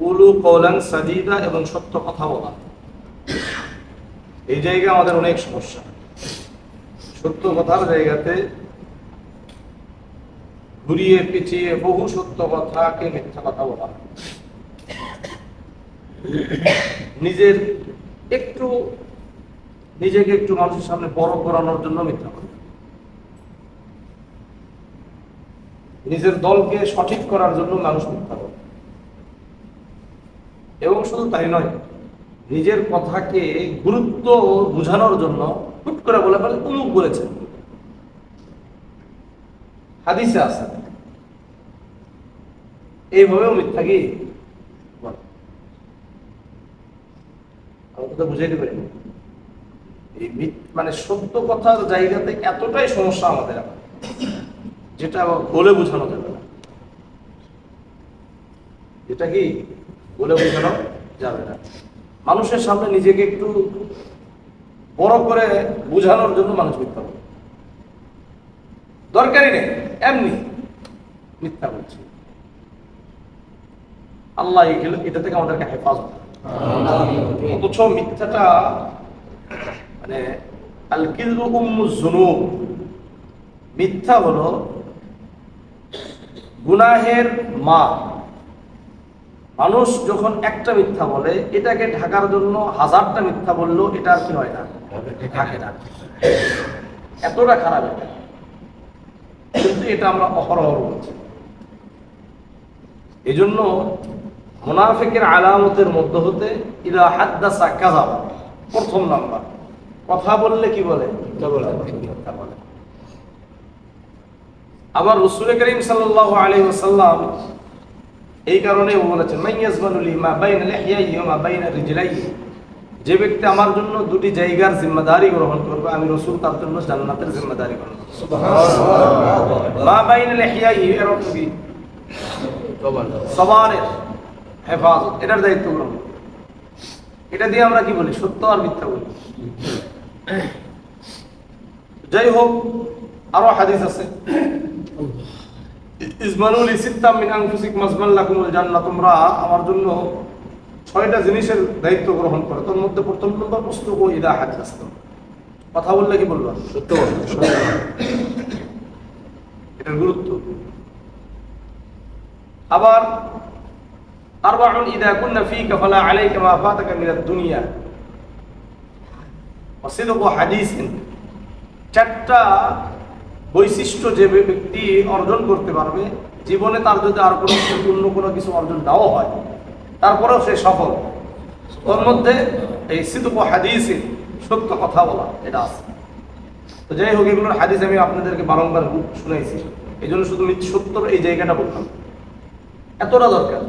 কুলু কওলান সাদীদা, এবং সত্য কথা বলা। এই জায়গায় আমাদের অনেক সমস্যা। সত্য কথার জায়গাতে ঘুরিয়ে পিছিয়ে বহু সত্য কথাকে মিথ্যা কথা বলা, নিজেকে একটু মানুষের সামনে বড় করানোর জন্য মিথ্যা কথা, নিজের দলকে সঠিক করার জন্য মানুষ মিথ্যা বলে। এবং শুধু তাই নয়, নিজের কথাকে গুরুত্ব বোঝানোর জন্য হুট করে বলে ফেলে অমুক বলেছে, হাদিসে আছে, এইভাবেও মিথ্যা কি আমরা তো বুঝাইতে পারি। এই মানে সত্য কথার জায়গাতে এতটাই সমস্যা আমাদের, যেটা বলে বোঝানো যাবে না। এটা কি বলে বোঝানো যাবে না। মানুষের সামনে নিজেকে একটু বড় করে বোঝানোর জন্য মানুষ মিথ্যা বলে, দরকারই নেই, এমনি মিথ্যা বলছে। আল্লাহ এটা থেকে আমাদেরকে হেফাজত। অথচ মিথ্যাটা মানে আল কিযবু উম্মুজ যুনুব, মিথ্যা হলো গুনাহের মা। মানুষ যখন একটা মিথ্যা বলে, এটাকে ঢাকার জন্য হাজারটা মিথ্যা বললেও এটা আর কি হয় না, ঢাকে না। এতটা খারাপ এটা, কিন্তু এটা আমরা অহরহ বলছি। এই জন্য মুনাফিকের আলামতের মধ্যে হতে ইদা হাদ্দাসা কাযাবা, প্রথম নাম্বার, কথা বললে কি বলে, মিথ্যা বলে। আবার রাসূল করিম সাল্লাল্লাহু আলাইহি ওয়াসাল্লাম এই কারণে বলেছেন, মাইয়াজমানু লি মা বাইনা লিহইয়াহি ওয়া মা বাইনা রিজলাইহি, যে ব্যক্তি আমার জন্য দুটি জায়গার জিম্মাদারি গ্রহণ করবে, আমি রাসূল তার জন্য জান্নাতের জিম্মাদারি গ্রহণ করব। সুবহানাল্লাহ। মা বাইনা লিহইয়াহি এর অর্থ কি? জবানের হেফাজত, এটার দায়িত্ব গ্রহণ। এটা দিয়ে আমরা কি বলি, সত্য আর মিথ্যা বলি। যাই হোক, আরো হাদিস আছে, ইজমানুল সিত্তাম মিন আনফুসিকুম মাজমান লাকুমুল জান্নাহ, তোমরা আমার জন্য 6টা জিনিসের দায়িত্ব গ্রহণ করো। তার মধ্যে প্রথম নম্বর পুস্তক ইদা হাদাসতুম, কথা বললে কি বলবা, সত্য বলবা। এটার গুরুত্ব। আবার আরবাউন ইদা কুননা ফীকা ফালা আলাইকা মা ফাতাকা মিনাদ দুনিয়া ওয়া সিদকু হাদিসিন, 4টা বৈশিষ্ট্য যে ব্যক্তি অর্জন করতে পারবে জীবনে, তার যদি আর অন্য কোনো কিছু অর্জন নাও হয় তারপরেও সে সফল। ওর মধ্যে এই সিদকু হাদিসিন, সত্য কথা বলা, এটা আছে। তো যাই হোক, এগুলোর হাদিস আমি আপনাদেরকে বারংবার শুনাইছি, এই জন্য শুধু সত্যর এই জায়গাটা বললাম, এতটা দরকার।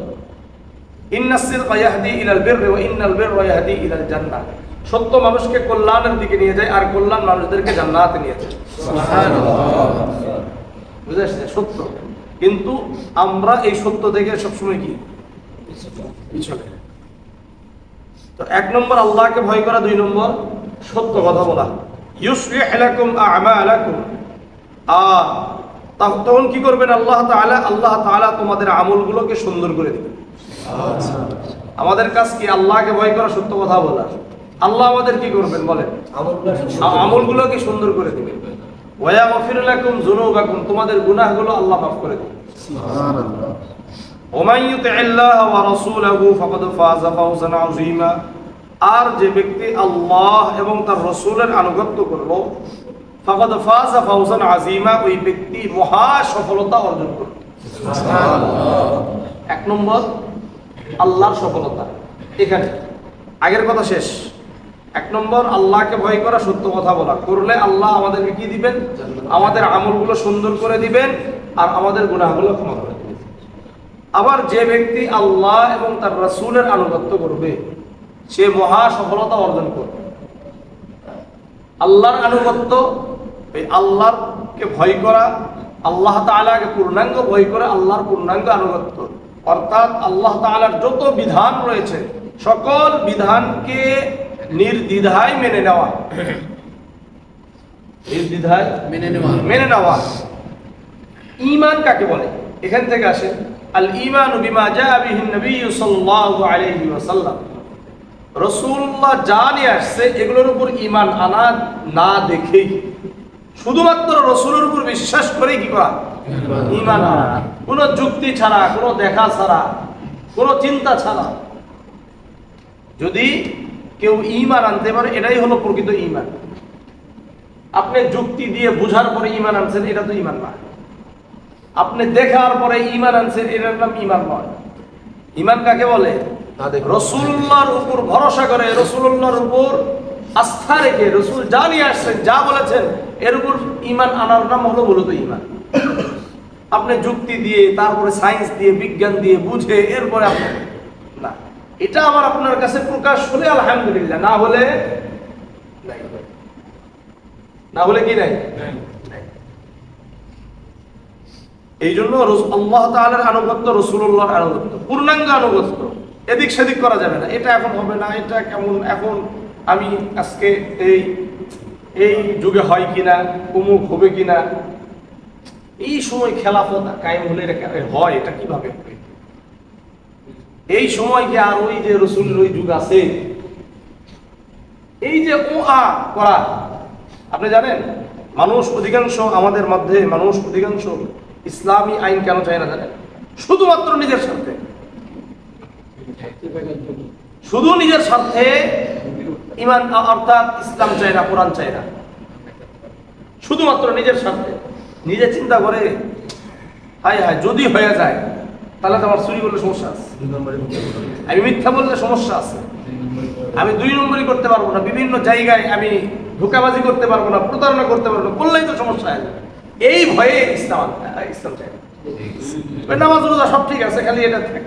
ইন্নাস সিদকা ইয়াহদি ইলাল বিররি ওয়া ইন্নাল বিররা ইয়াহদি ইলাল জান্নাহ, সত্য মানুষকে কল্যাণের দিকে নিয়ে যায়, আর কল্যাণ মানুষদেরকে জান্নাতে নিয়ে যায়। সুবহানাল্লাহ। বুঝেছেন? সত্য, কিন্তু আমরা এই সত্য থেকে সবসময় কি পিছনে। তো 1 নম্বর আল্লাহকে ভয় করা, 2 নম্বর সত্য কথা বলা। ইউসলিহ লাকুম আ'মালাকুম, আর তখন কি করবেন আল্লাহ তাআলা তোমাদের আমলগুলোকে সুন্দর করে দিবেন। আমাদের কাজ কি? আল্লাহকে ভয় করা, সত্য কথা বলা। আল্লাহ আমাদের কি করবেন বলেন? আমলগুলোকে সুন্দর করে দিবেন। ওয়া ইয়াগফির লাকুম যুনুবাকুম, তোমাদের গুনাহগুলো আল্লাহ মাফ করে দিবেন। সুবহানাল্লাহ। ওয়া মান ইউতি'ল্লাহ ওয়া রাসূলাহু ফাকাদ ফাযা ফাওজান আযীমা, আর যে ব্যক্তি আল্লাহ এবং তার রাসূলের আনুগত্য করলো, ফাকাদ ফাযা ফাওজান আযীমা, ওই ব্যক্তি মহা সফলতা অর্জন করবে। সুবহানাল্লাহ। 1 নম্বর আল্লাহর সফলতা। এখানে আগের কথা শেষ। 1 নম্বর আল্লাহকে ভয় করা, সত্য কথা বলা, করলে আল্লাহ আমাদেরকে কি দিবেন? আমাদের আমলগুলো সুন্দর করে দিবেন, আর আমাদের গুনাহগুলো ক্ষমা করে দিবেন। আবার যে ব্যক্তি আল্লাহ এবং তার রাসূলের আনুগত্য করবে, সে মহা সফলতা অর্জন করবে। আল্লাহর আনুগত্য, এই আল্লাহকে ভয় করা, আল্লাহ তাআলাকে পূর্ণাঙ্গ ভয় করে আল্লাহর পূর্ণাঙ্গ আনুগত্য, অর্থাৎ আল্লাহ তাআলার যত বিধান রয়েছে সকল বিধানকে নির্দ্বিধায় মেনে নেওয়া। নির্দ্বিধায় মেনে নেওয়া। ঈমান কাকে বলে? এখান থেকে আসে। আল ঈমানু বিমা জাআ বিহি নবী সাল্লাল্লাহু আলাইহি ওয়াসাল্লাম, রাসূলুল্লাহ যা নিয়ে আসছে এগুলোর উপর ঈমান আনা, না দেখেই শুধুমাত্র রাসূলের উপর বিশ্বাস করেই কি করা, ঈমান আনা, কোনো যুক্তি ছাড়া, কোনো দেখা ছাড়া, কোনো চিন্তা ছাড়া। যদি কেউ ঈমান আনতে পারে এটাই হলো প্রকৃত ঈমান। আপনি যুক্তি দিয়ে বুঝার পরে ঈমান আনছেন, এটা তো ঈমান না। আপনি দেখার পরে ঈমান আনছেন, এটার নাম ঈমান নয়। ঈমান কাকে বলে? রাসূলুল্লাহর উপর ভরসা করে, রাসূলুল্লাহর উপর আস্থা রেখে, রাসূল যা নিয়ে আসছেন, যা বলেছেন এর উপর ঈমান আনার নাম হলো মূলত ঈমান। আপনি যুক্তি দিয়ে, তারপরে সায়েন্স দিয়ে, বিজ্ঞান দিয়ে বুঝে এরপরে আপনি না, এটা আমার আপনার কাছে প্রকাশ হলে আলহামদুলিল্লাহ, না হলে নাই, না হলে কি নাই। এই জন্য আল্লাহ তাআলার আনুগত্য, রাসূলুল্লাহর আনুগত্য, পূর্ণাঙ্গ আনুগত্য, এদিক সেদিক করা যাবে না। এটা এখন হবে না, এটা কেমন, এখন আমি আজকে এই যুগে হয় কিনা, অমুক হবে কিনা, এই সময় খেলাফত কায়েম হলে এটা হয়, এটা কিভাবে হবে, এই সময় কি আর ওই যে রাসূলের ওই যুগ আছে, এই যে করা। আপনি জানেন মানুষ অধিকাংশ, আমাদের মধ্যে মানুষ অধিকাংশ ইসলামী আইন কেন চায় না জানেন? শুধুমাত্র নিজের স্বার্থে, শুধু নিজের স্বার্থে ঈমান অর্থাৎ ইসলাম চায় না, কোরআন চায় না, শুধুমাত্র নিজের স্বার্থে। নিজে চিন্তা করে, হায় হায় যদি হয়ে যায় তাহলে তো আমার চুরি করলে সমস্যা আছে, আমি মিথ্যা বললে সমস্যা আছে, আমি 2 নম্বরই করতে পারবো না, বিভিন্ন জায়গায় আমি ধোঁকাবাজি করতে পারবো না, প্রতারণা করতে পারবো না, করলেই তো সমস্যা হয়ে যাবে। এই ভয়ে ইসলাম চাই না। নামাজ রোজা সব ঠিক আছে, খালি এটা থাকে।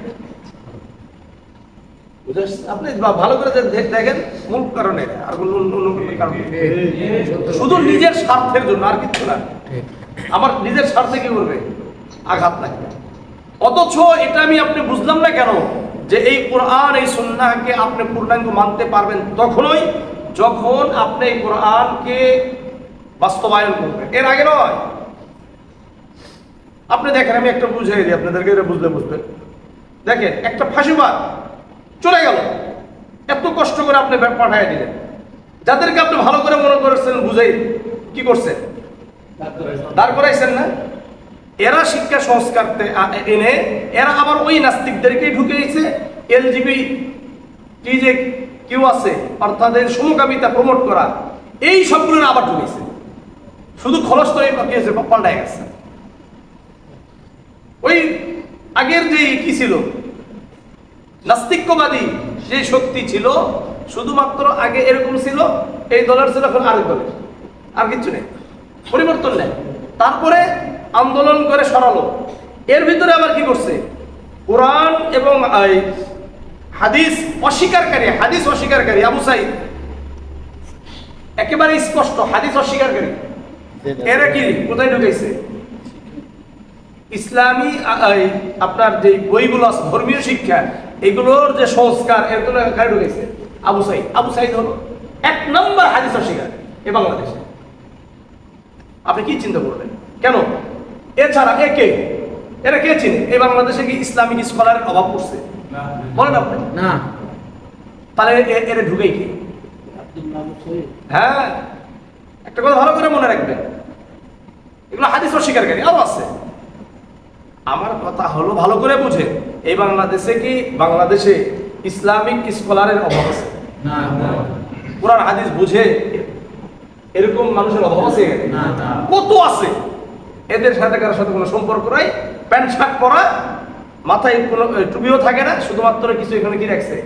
আপনি ভালো করে দেখেন, মূল কারণে আর অন্য কারণ, শুধু নিজের স্বার্থের জন্য, আর কিছু না। আমার নিজের স্বার্থে কি করবে, আঘাত লাগবে। অথচ এটা আমি আপনি বুঝলাম না কেন, যে এই কোরআন, এই সুন্নাহকে আপনি পূর্ণাঙ্গ মানতে পারবেন তখনই যখন আপনি এই কোরআনকে বাস্তবায়ন করবেন, এর আগে নয়। আপনি দেখেন, আমি একটা বুঝাই দিই আপনাদেরকে, এটা বুঝলে বুঝবেন। দেখেন, একটা ফাঁসিবাদ চলে গেল, এত কষ্ট করে আপনি পাঠিয়ে দিলেন, যাদেরকে আপনি ভালো করে মনে করেছেন, বুঝাই কি করছেন, দাঁড় করাইছেন না? এরা শিক্ষা সংস্কার এনে এরা আবার ওই নাস্তিকদেরকেই ঢুকিয়েছে, এলজিবি কি যে কেউ আছে অর্থাৎ সমকামিতা প্রমোট করা, এই সবগুলো আবার ঢুকেছে। শুধু খরচ তো হয়েছে, পাল্টায় গেছে। ওই আগের যে কি ছিল, নাস্তিক্যবাদী যে শক্তি ছিল, শুধুমাত্র আগে এরকম ছিল, এই দলের ছিল, এখন আরেক দলের, আর কিছু নেই, পরিবর্তন নেই। তারপরে আন্দোলন করে সরালো। এর ভিতরে আবার কি করছে, কোরআন এবং হাদিস অস্বীকারী, হাদিস অস্বীকারী আবু সাঈদ, একেবারে স্পষ্ট হাদিস অস্বীকারী। এরা কি কোথায় ঢুকেছে, ইসলামী আপনার যে বইগুলো আছে, ধর্মীয় শিক্ষা, এগুলোর যে সংস্কার, এগুলো কারে ঢুকেছে, আবু সাঈদ। আবু সাঈদ হলো 1 নম্বর হাদিস অস্বীকারী এ বাংলাদেশে। আপনি কি চিন্তা করবেন, কেন? এছাড়া এরা কে চিনে? এই বাংলাদেশে কি ইসলামিক স্কলারের অভাব পড়ছে? বলেন আপনি না। তাহলে এরা ঢুকেই কি? হ্যাঁ, একটা কথা ভালো করে মনে রাখবেন, এগুলো হাদিস অস্বীকারী আরো আছে। আমার কথা হলো ভালো করে বুঝে, এই বাংলাদেশে ইসলামিক স্কলারের অভাব আছে? কোরআন হাদিস বুঝে এরকম মানুষের অভাব আছে? কত আছে। এদের সাথে কারোর সাথে কোনো সম্পর্ক নাই, প্যান্ট শার্ট পরা, মাথায় কোনো টুপিও থাকে না, শুধুমাত্র কিছু এখানে কি রাখছে,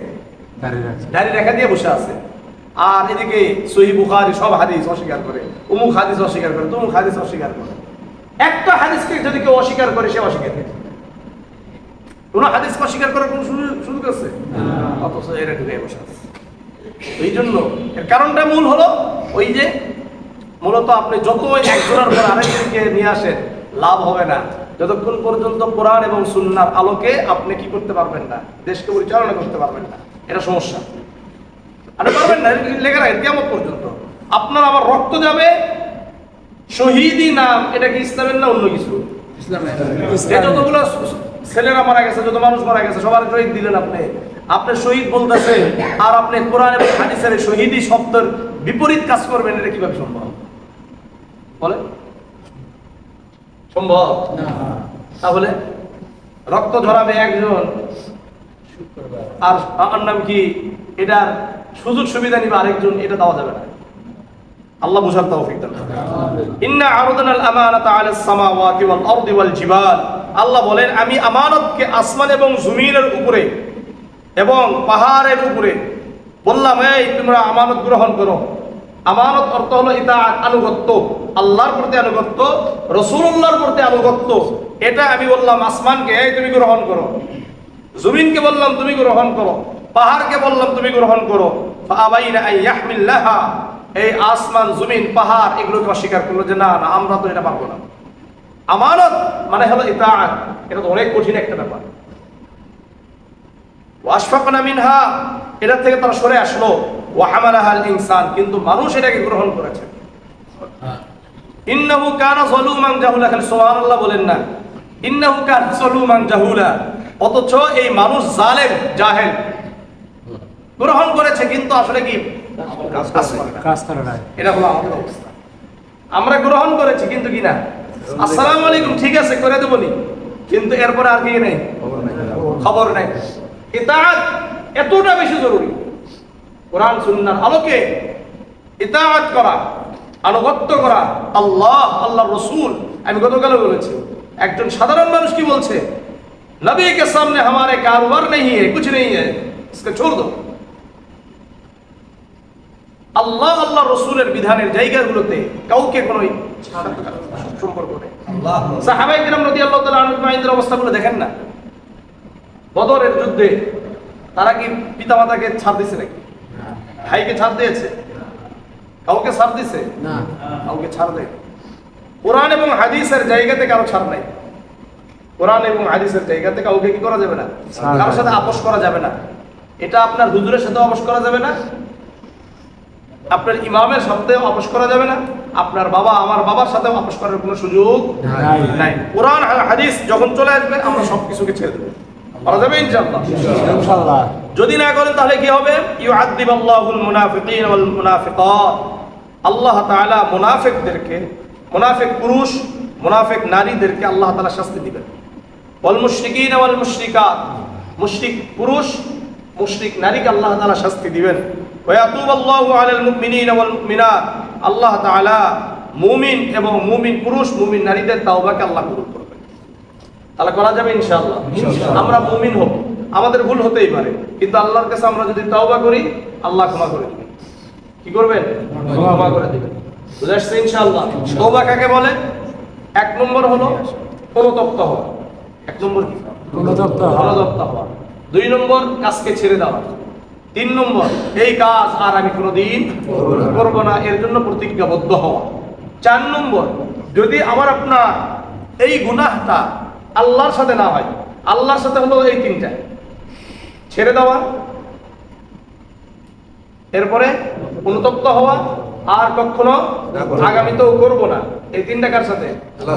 দাড়ি রেখা দিয়ে বসে আছে। আর এদিকে সহিহ বুখারী সব হাদিস অস্বীকার করে, অমুক হাদিস অস্বীকার করে, তমুক হাদিস অস্বীকার করে। একটা হাদিসকে যদি কেউ অস্বীকার করে, সে অস্বীকার করে। কোন হাদিসকে অস্বীকার করার কোন সুযোগ আছে? অথচ এরা ঢুকে বসে আছে। এই জন্য এর কারণটা মূল হলো ওই যে, মূলত আপনি যত একজনের পর আরেকজনকে নিয়ে আসেন, লাভ হবে না যতক্ষণ পর্যন্ত কোরআন এবং সুন্নাহর আলোকে আপনি কি করতে পারবেন না, দেশকে পরিচালনা করতে পারবেন না। এটা সমস্যা। আপনি পারবেন না, লেখা রাখেন কিয়ামত পর্যন্ত। আপনার আমার রক্ত যাবে, শহীদি নাম, এটা কি ইসলামের না অন্য কিছু? ইসলামের। যতগুলো ছেলেরা মারা গেছে, যত মানুষ মারা গেছে সবার শহীদ দিলেন আপনি। আপনি শহীদ বলতেছেন আর আপনি কোরআন এবং হাদিসের শহীদি শব্দের বিপরীত কাজ করবেন, এটা কিভাবে সম্ভব বলে? সম্ভব না। তাহলে রক্ত ঝরাবে একজন আর আমার নাম কি এটার সুযোগ সুবিধা নিবে আরেকজন, এটা দেওয়া যাবে না। আল্লাহ বুঝার তৌফিক দান। ইন্না আরাদনাল আমানাতা আলাস সামাওয়াতি ওয়াল আরদি ওয়াল জিবাল, আল্লাহ বলেন আমি আমানতকে আসমান এবং জমিনের উপরে এবং পাহাড়ের উপরে বললাম, এই তোমরা আমানত গ্রহণ করো। আমানত অর্থ হলো ইতাআত, আনুগত্য, আল্লাহর প্রতি আনুগত্য, রাসূলুল্লাহর প্রতি আনুগত্য। এটা আমি বললাম আসমানকে, এই তুমি গ্রহণ করো। জমিনকে বললাম তুমি গ্রহণ করো। পাহাড়কে বললাম তুমি গ্রহণ করো। ফাআবাইনা আন ইয়াহমিলাহা, এই আসমান জমিন পাহাড় এগুলোকে অস্বীকার করলো যে না না আমরা তো এটা পারবো না। আমানত মানে হলো ইতাআত, এটা তো অনেক কঠিন একটা ব্যাপার। ওয়াশফাকনা মিনহা, এটা থেকে তারা সরে আসলো। ওয়া হামালাহাল ইনসান, কিন্তু মানুষ এটাকে গ্রহণ করেছে। ইন্নাহু কানা যালুমান জাহুলা, খালি সুবহানাল্লাহ বলেন না, ইন্নাহু কানা যালুমান জাহুলা, অথচ এই মানুষ জালেম জাহেল, গ্রহণ করেছে কিন্তু আসলে কি কাজ করে না। এটা হলো আমাদের অবস্থা। আমরা গ্রহণ করেছি কিন্তু কি না, আসসালামু আলাইকুম ঠিক আছে করে দেবনি, কিন্তু এরপরে আর কি নেই, খবর নাই। ইতাআত এতটা বেশি জরুরি। কোরআন সুন্নাহর আলোকে ইতাআত করা, আনুগত্য করা, আল্লাহর রাসূল। আমি গতকাল বলেছি, একজন সাধারণ মানুষ কি বলছে, নবী के सामने हमारे कारोबार नहीं है, कुछ नहीं है, इसको छोड़ दो। আল্লাহ রাসূলের বিধানের জায়গাগুলোতে কাউকে কোনো সম্পর্ক নেই। সাহাবায়ে কিরাম রাদিয়াল্লাহু তাআলা আনহুদের অবস্থাগুলো দেখেন না। বদরের যুদ্ধে তারা কি পিতামাতাকে ছাড় দিয়েছে নাকি? ভাইকে ছাড় দিয়েছে? কাউকে ছাড় দিয়েছে না, কাউকে ছাড় দেয়। কোরআন এবং হাদিসের জায়গাতে কারো ছাড় নাই। কোরআন এবং হাদিসের জায়গাতে কাউকে কি করা যাবে না, কারোর সাথে আপোষ করা যাবে না। এটা আপনার হুজুরের সাথে আপোষ করা যাবে না, আপনার ইমামের সাথে আপোষ করা যাবে না, আপনার বাবা আমার বাবার সাথে আপোষ করার কোনো সুযোগ নাই। কোরআন হাদিস যখন চলে আসবে আমরা সবকিছুকে ছেড়ে দেবো, করা যাবে ইনশাআল্লাহ। যদি না করেন তাহলে কি হবে? ইউআযযিবুল্লাহুল মুনাফিকিন ওয়াল মুনাফিকাত, আল্লাহ তাআলা মুনাফিকদেরকে, মুনাফিক পুরুষ মুনাফিক নারীদেরকে আল্লাহ তাআলা শাস্তি দিবেন। ওয়াল মুশরিকিন ওয়াল মুশরিকাত, মুশরিক পুরুষ মুশরিক নারীকে আল্লাহ তাআলা শাস্তি দিবেন। ওয়া ইয়াতুবুল্লাহু আলাল মুমিনিনা ওয়াল মুমিনাত, আল্লাহ তাআলা মুমিন এবং মুমিন পুরুষ মুমিন নারীদের তাওবাকে আল্লাহ কবুল করবেন। তাহলে করা যাবে ইনশাআল্লাহ। আমরা মুমিন হব, আমাদের ভুল হতেই পারে, কিন্তু আল্লাহর কাছে আমরা যদি তাওবা করি আল্লাহ ক্ষমা করে দিবেন। কি করবেন? ক্ষমা করে দিবেন। বুঝে আসছে ইনশাআল্লাহ। তাওবা কাকে বলে? এক নম্বর হলো অনুতপ্ত হওয়া। এক নম্বর কি? অনুতপ্ত হওয়া। দুই নম্বর কাজকে ছেড়ে দেওয়া। তিন নম্বর এই কাজ আর আমি কোনোদিন করব না, এর জন্য প্রতিজ্ঞাবদ্ধ হওয়া। চার নম্বর যদি আমার আপনার এই গুনাহটা আল্লাহর সাথে না হয়, আল্লাহর সাথে হলো এই তিনটা, ছেড়ে দেওয়া, এরপরে অনুতপ্ত হওয়া, আর কখনো আগামীতেও করব না। এই তিনটা কার সাথে?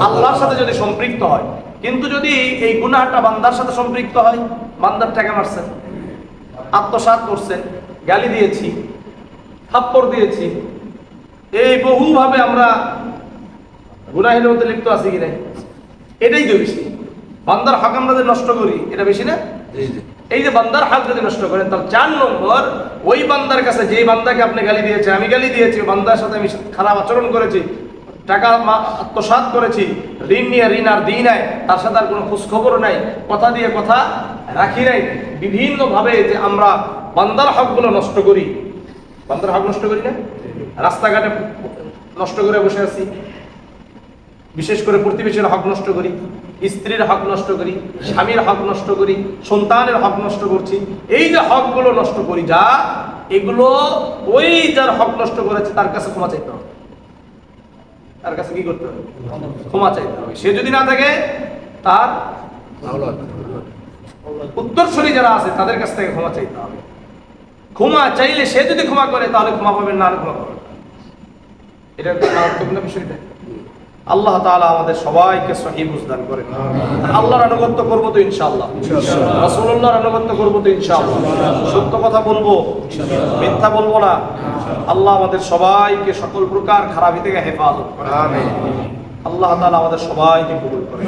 আল্লাহর সাথে যদি সম্পৃক্ত হয়। কিন্তু যদি এই গুনাহটা বান্দার সাথে সম্পৃক্ত হয়, বান্দার টাকা মারছেন, আত্মসাৎ করছেন, গালি দিয়েছি, থাপ্পড় দিয়েছি, এই বহুভাবে আমরা গুনাহের মধ্যে লিপ্ত আছি কি নাই? এটাই তো বেশি। বান্দার হক আমরা যদি নষ্ট করি, এটা বেশি না? এই যে বান্দার হক যদি নষ্ট করেন, তাহলে 4 নম্বর ওই বান্দার কাছে, যে বান্দাকে আপনি গালি দিয়েছেন, আমি গালি দিয়েছি, বান্দার সাথে আমি খারাপ আচরণ করেছি, টাকা আত্মসাৎ করেছি, ঋণ নিয়ে ঋণ আর দিই নাই, তার সাথে আর কোনো খোঁজ খবর নাই, কথা দিয়ে কথা রাখি নাই, বিভিন্নভাবে যে আমরা বান্দার হকগুলো নষ্ট করি। বান্দার হক নষ্ট করি না? রাস্তাঘাটে নষ্ট করে বসে আছি, বিশেষ করে প্রতিবেশীর হক নষ্ট করি, স্ত্রীর হক নষ্ট করি, স্বামীর হক নষ্ট করি, সন্তানের হক নষ্ট করছি। এই যে হকগুলো নষ্ট করি যা, এগুলো ওই যার হক নষ্ট করেছে তার কাছে ক্ষমা চাইতে হবে। তার কাছে কি করতে হবে? ক্ষমা চাইতে হবে। সে যদি না থাকে, তার উত্তরসূরি যারা আছে তাদের কাছ থেকে ক্ষমা চাইতে হবে। ক্ষমা চাইলে সে যদি ক্ষমা করে তাহলে ক্ষমা পাবেন, না ক্ষমা পাবেন। এটা মারাত্মক না বিষয়টা? আল্লাহ তাআলা আমাদের সবাইকে সহিহ বুঝ দান করেন। আল্লাহর আনুগত্য করব তো ইনশাআল্লাহ, রাসূলুল্লাহর আনুগত্য করব তো ইনশাআল্লাহ, সত্য কথা বলবো, মিথ্যা বলবো না। আল্লাহ আমাদের সবাইকে সকল প্রকার খারাপি থেকে হেফাজত করেন। আমিন। আল্লাহ তাআলা আমাদের সবাইকে কবুল করেন।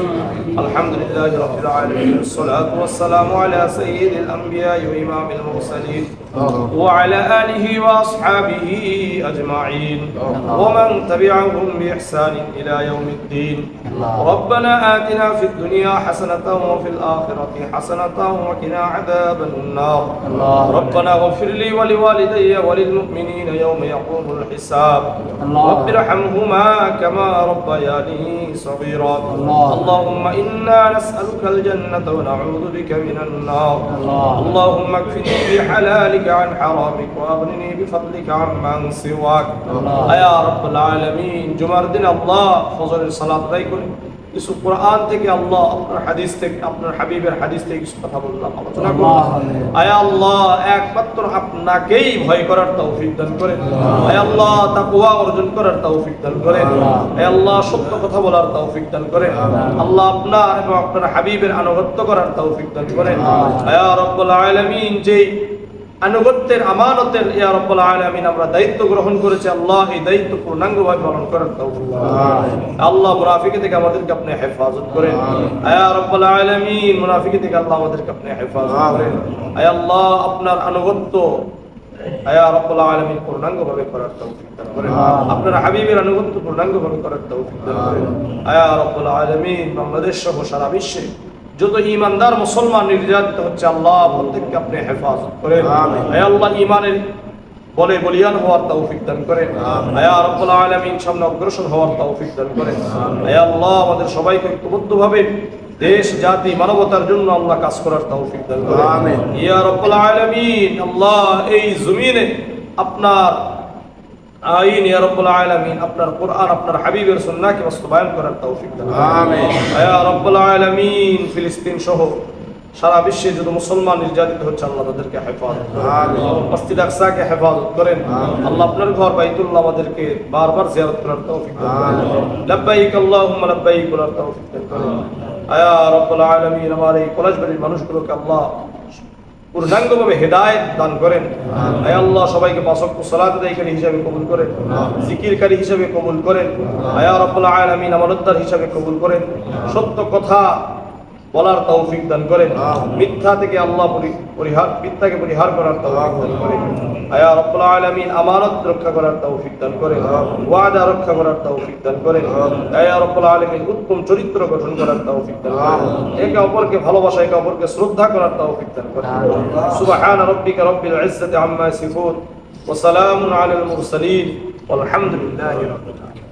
আলহামদুলিল্লাহি রাব্বিল আলামিন, والصلاة والسلام على سيد الأنبياء وإمام المرسلين وعلى آله وأصحابه أجمعين ومن تبعهم بإحسان إلى يوم الدين. ربنا آتنا في الدنيا حسنة وفي الآخرة حسنة وقنا عذاب النار. ربنا اغفر لي ولوالدي وللمؤمنين يوم يقوم الحساب. رب ارحمهما كما ربياني صغيرا. اللهم إنا نسألك الجنة ونعوذ بك من النار. اللهم اكفني بحلالك عن حرامك وأغنني بفضلك عمن سواك. يا رب العالمين. জুমার দিন আল্লাহ ফজরের সালাত আদায় করে কিছু কোরআন থেকে আল্লাহ আপনার হাদিস থেকে, আপনার হাবিবের হাদিস থেকে কিছু কথা বললাম, আলোচনা করলাম। আয় আল্লাহ একমাত্র আপনাকেই ভয় করার তৌফিক দান করেন। আয় আল্লাহ তাকওয়া অর্জন করার তৌফিক দান করেন। আয় আল্লাহ সত্য কথা বলার তৌফিক দান করেন। আল্লাহ আপনার এবং আপনার হাবিবের আনুগত্য করার তৌফিক দান করেন। আয় রব্বুল আলামিন, যেই আনুগত্যের আমানতের ইয়া রাব্বুল আলামিন আমরা দায়িত্ব গ্রহণ করেছি, আল্লাহ এই দায়িত্ব পূর্ণাঙ্গভাবে পালন করার তৌফিক দান করেন। আল্লাহ মুনাফিকি থেকে আমাদেরকে আপনি হেফাজত করেন। ইয়া রাব্বুল আলামিন, মুনাফিকি থেকে আল্লাহ আমাদেরকে আপনি হেফাজত করেন। আয় আল্লাহ আপনার আনুগত্য ইয়া রাব্বুল আলামিন পূর্ণাঙ্গভাবে করার তৌফিক দান করেন। আপনার হাবিবের আনুগত্য পূর্ণাঙ্গভাবে করার তৌফিক দান করেন। ইয়া রাব্বুল আলামিন, বাংলাদেশ সহ সারা বিশ্বে যত ঈমানদার মুসলমান নির্যাতিত হচ্ছে, আল্লাহ প্রত্যেককে আপনি হেফাজত করেন। হে আল্লাহ ঈমানের বলে বলিয়ান হওয়ার তৌফিক দান করেন। হে রব্বুল আলামিন, সামনে অগ্রসর হওয়ার তৌফিক দান করেন। হে আল্লাহ আমাদের সবাইকে ঐক্যবদ্ধভাবে দেশ জাতি মানবতার জন্য আল্লাহ কাজ করার তৌফিক দান করেন। আমিন। ইয়া রব্বুল আলামিন, আল্লাহ এই জমিনে আপনার আইন ইয়া রাব্বুল আলামিন, আপনার কোরআন, আপনার হাবিবের সুন্নাহকে বাস্তবায়ন করার তৌফিক দান করুন। আমিন। ইয়া রাব্বুল আলামিন, ফিলিস্তিন সহ সারা বিশ্বে যত মুসলমান নির্যাতিত হচ্ছে, আল্লাহ তাদেরকে হেফাজত করেন। আমিন। মসজিদ আকসাকে হেফাজত করেন। আল্লাহ আপনার ঘর বাইতুল্লাহ আমাদেরকে বারবার জিয়ারত করার তৌফিক দান করেন। লাব্বাইক আল্লাহুম্মা লাব্বাইক করার তৌফিক দান করেন। ইয়া রাব্বুল আলামিন, আমার এই কলেজবাড়ির মানুষগুলোকে আল্লাহ পূর্ণাঙ্গভাবে হেদায়েত দান করেন। হে আল্লাহ সবাইকে পাঁচ ওয়াক্ত সালাত আদায়কারী হিসাবে কবুল করেন, জিকিরকারী হিসাবে কবুল করেন। হে রব্বুল আলামিন, আমানতদার হিসাবে কবুল করেন। সত্য কথা বলার তৌফিক দান করেন। মিথ্যা থেকে আল্লাহ মিথ্যাকে পরিহার করার তৌফিক দান করেন। হে রব্বুল আলামিন, আমানত রক্ষা করার তৌফিক দান করেন। ওয়াদা রক্ষা করার তৌফিক দান করেন। হে রব্বুল আলামিন, উত্তম চরিত্র গঠন করার তৌফিক দান করেন। একে অপরকে ভালোবাসা, একে অপরকে শ্রদ্ধা করার তৌফিক দান করেন। সুবহান রাব্বিকা রাব্বিল ইজ্জাতি আম্মা ইয়াসিফুন ওয়া সালামুন আলাল মুরসালিন ওয়ালহামদুলিল্লাহি রাব্বিল আলামিন।